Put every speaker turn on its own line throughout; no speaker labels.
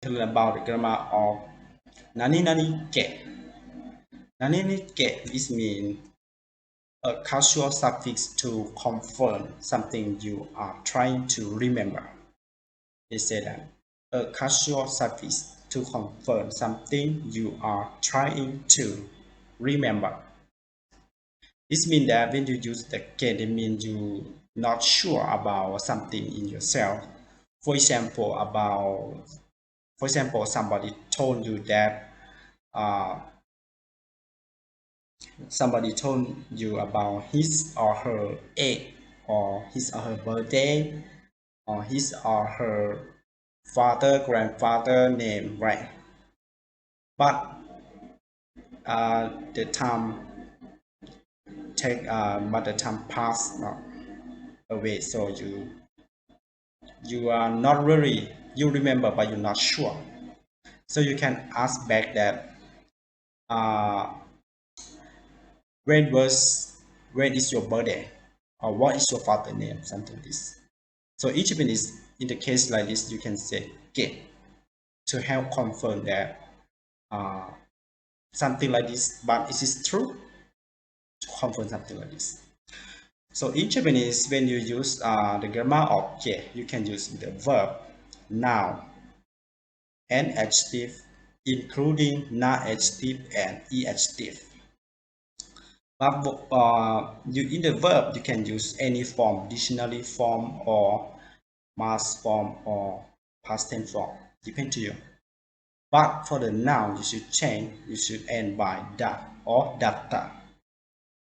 to learn about the grammar of nani nani ke. Nani nani ke is mean a casual suffix to confirm something you are trying to remember. They say that a casual suffix to confirm something you are trying to remember. This means that when you use the ke, it means you not sure about something in yourself. For example, somebody told you that about his or her age, or his or her birthday, or his or her father, grandfather name, right? But the time pass away, so you are not really, you remember but you're not sure. So you can ask back that when is your birthday, or what is your father name, something like this. So each of it is, in the case like this, you can say get to help confirm that something like this, but is this true, to confirm something like this. So in Japanese, when you use the grammar of ke, you can use the verb, noun, and adjective, including non-adjective and e-adjective. But in the verb, you can use any form, dictionary form, or mass form, or past tense form, depend to you. But for the noun, you should change, you should end by da or datta.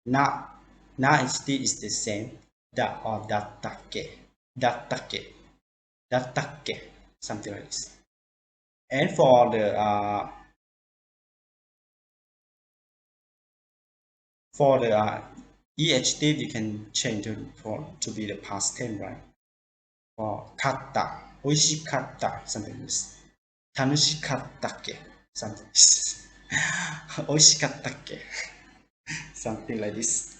Non-adjective is the same, da or dattake, dattake, something like this. And for the e-adjective, you can change to be the past tense, right? For katta, oishikatta, something like this. Tanushikattake, something like this. Oishikattake, something like this.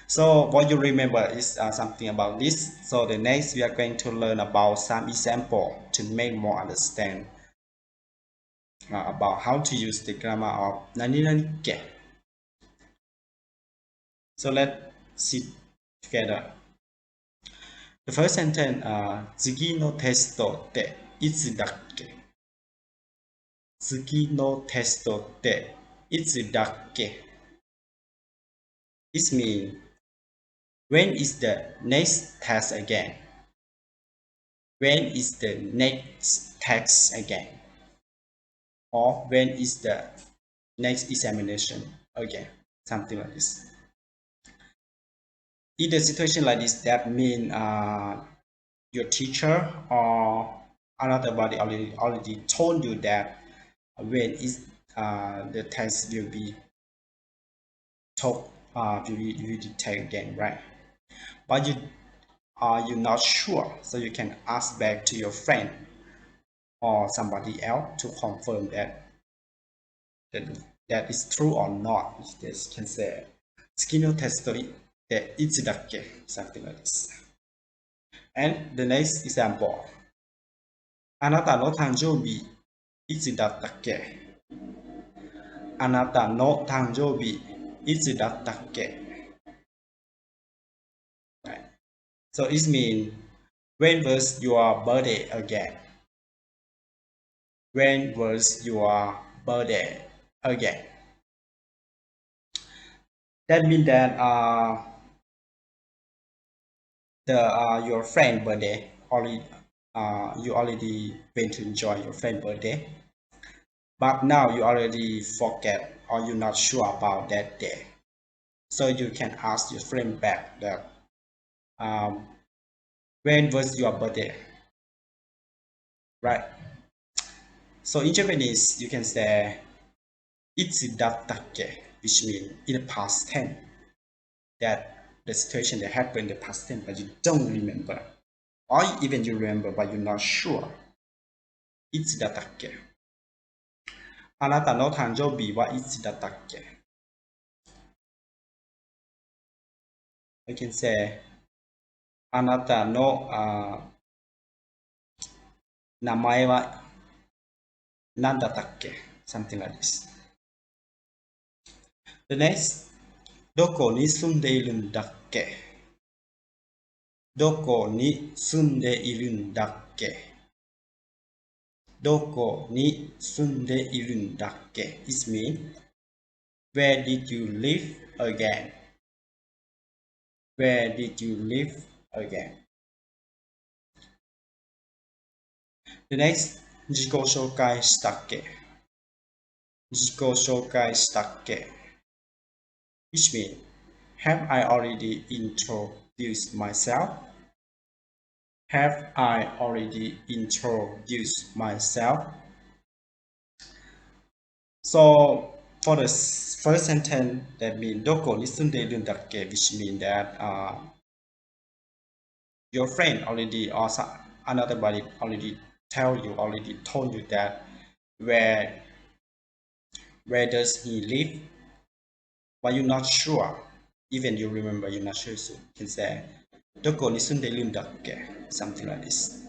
So what you remember is something about this. So the next we are going to learn about some example to make more understand about how to use the grammar of nani nani ke. So let's see together. The first sentence, 次のテストっていつだっけ？次のテストっていつだっけ？ This means, when is the next test again? When is the next test again? Or when is the next examination again? Something like this. In a situation like this, that means your teacher or another body already told you that when is the test will be taught, will be taken again, right? But you're not sure, so you can ask back to your friend or somebody else to confirm that is true or not. They can say, 次のテストっていつだっけ? Something like this. And the next example. あなたの誕生日いつだったっけ? あなたの誕生日いつだったっけ? Right. So it means, when was your birthday again? When was your birthday again? That means that your friend birthday you already went to enjoy your friend birthday, but now you already forget or you're not sure about that day. So you can ask your friend back that when was your birthday, right? So in Japanese, you can say いつだったっけ, which means in the past tense, that the situation that happened in the past tense, but you don't remember, or even you remember but you're not sure. いつだったっけ? あなたの誕生日はいつだったっけ? I can say あなたの名前は Nandatakke, something like this. The next, doko ni sunde irun dakke? Doko ni sunde irun dakke? Doko ni sunde irun dakke? It means, where did you live again? Where did you live again? The next, 自己紹介したっけ? 自己紹介したっけ? Which means, have I already introduced myself? Have I already introduced myself? So for the first sentence, that means doko ni sunde irun dakke, which means that your friend already or another body already told you that where does he live, but you're not sure. Even you remember, you're not sure, so you can say doko ni sunde irun dakke, something like this.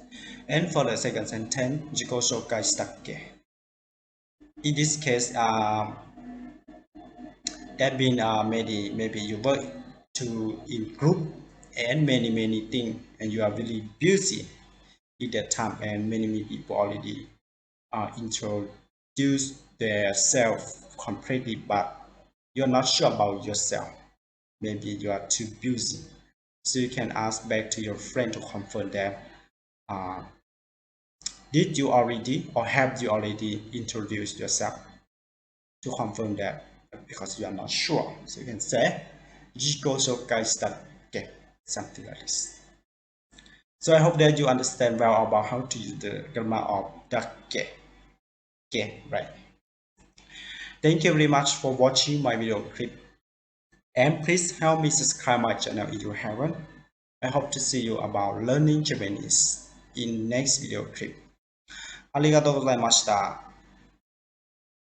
And for the second sentence, 自己紹介したっけ? In this case, that means maybe you work in group and many things, and you are really busy at that time, and many people already introduce their self completely, but you're not sure about yourself. Maybe you are too busy, so you can ask back to your friend to confirm that did you already or have you already introduced yourself, to confirm that, because you are not sure. So you can say 自己紹介したっけ? Something like this. So I hope that you understand well about how to use the grammar of dakke. Okay, right. Thank you very much for watching my video clip. And please help me subscribe my channel if you haven't. I hope to see you about learning Japanese in next video clip. ありがとうございました。